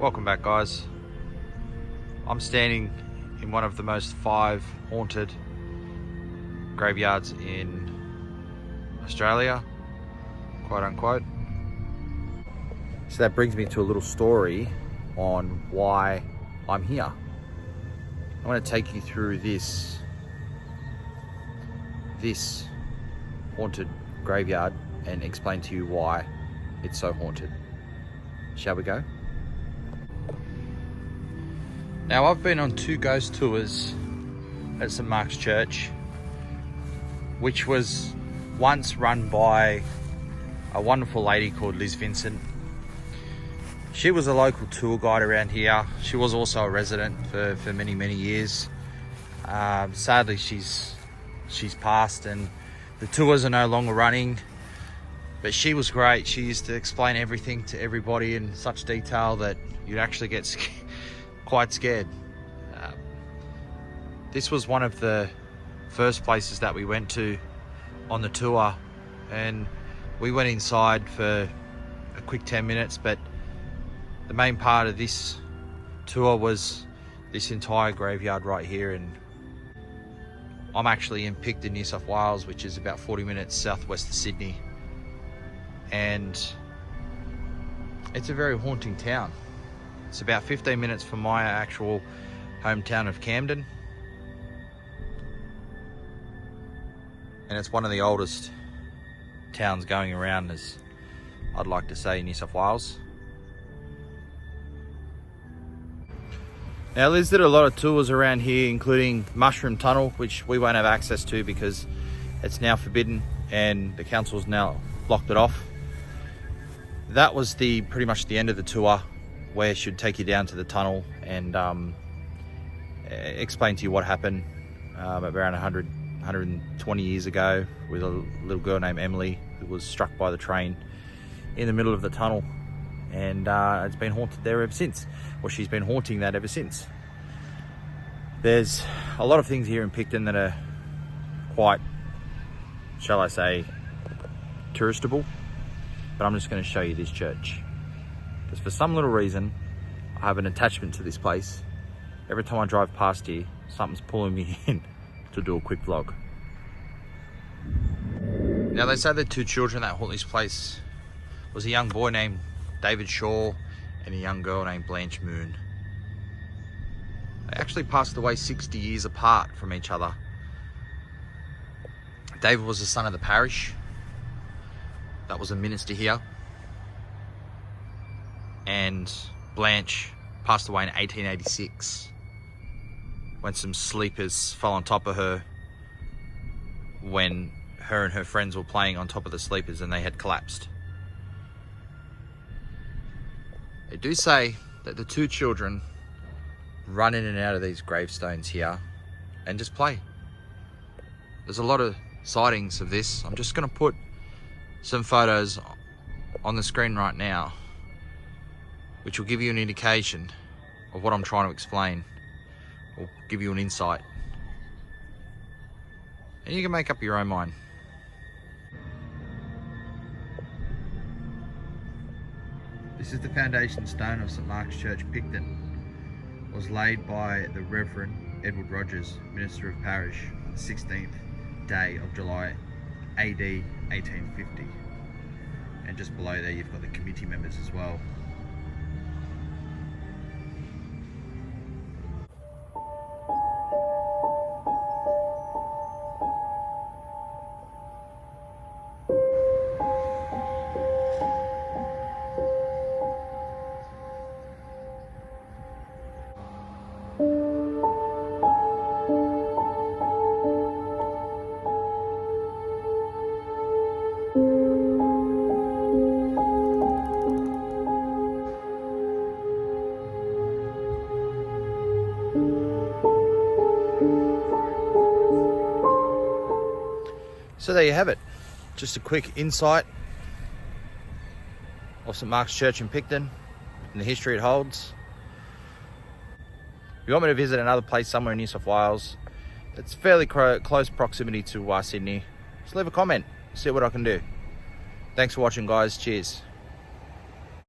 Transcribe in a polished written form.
Welcome back, guys. I'm standing in one of the most 5 haunted graveyards in Australia, quote unquote. So that brings me to a little story on why I'm here. I want to take you through this haunted graveyard and explain to you why it's so haunted. Shall we go? Now, I've been on 2 ghost tours at St Mark's Church, which was once run by a wonderful lady called Liz Vincent. She was a local tour guide around here. She was also a resident for many, many years. Sadly, she's passed and the tours are no longer running, but she was great. She used to explain everything to everybody in such detail that you'd actually get quite scared. This was one of the first places that we went to on the tour, and we went inside for a quick 10 minutes, but the main part of this tour was this entire graveyard right here. And I'm actually in Picton, New South Wales, which is about 40 minutes southwest of Sydney, and it's a very haunting town. It's about 15 minutes from my actual hometown of Camden, and it's one of the oldest towns going around, as I'd like to say, in New South Wales. Now, Liz did a lot of tours around here, including Mushroom Tunnel, which we won't have access to because it's now forbidden and the council's now locked it off. That was pretty much the end of the tour, where she'd take you down to the tunnel and explain to you what happened around 120 years ago with a little girl named Emily who was struck by the train in the middle of the tunnel. And it's been haunted there ever since. Well, she's been haunting that ever since. There's a lot of things here in Picton that are quite, shall I say, touristable, but I'm just going to show you this church, because for some little reason I have an attachment to this place. Every time I drive past here, something's pulling me in to do a quick vlog. Now, they say the 2 children that haunt this place was a young boy named David Shaw and a young girl named Blanche Moon. They actually passed away 60 years apart from each other. David was the son of the parish that was a minister here, and Blanche passed away in 1886 when some sleepers fell on top of her when her and her friends were playing on top of the sleepers and they had collapsed. They do say that the 2 children run in and out of these gravestones here and just play. There's a lot of sightings of this. I'm just going to put some photos on the screen right now, which will give you an indication of what I'm trying to explain, or give you an insight. And you can make up your own mind. This is the foundation stone of St Mark's Church, Picton. It was laid by the Reverend Edward Rogers, Minister of Parish, on the 16th day of July, AD 1850. And just below there you've got the committee members as well. So there you have it, just a quick insight of St Mark's Church in Picton and the history it holds. If you want me to visit another place somewhere in New South Wales that's fairly close proximity to Sydney, just leave a comment, see what I can do. Thanks for watching, guys. Cheers.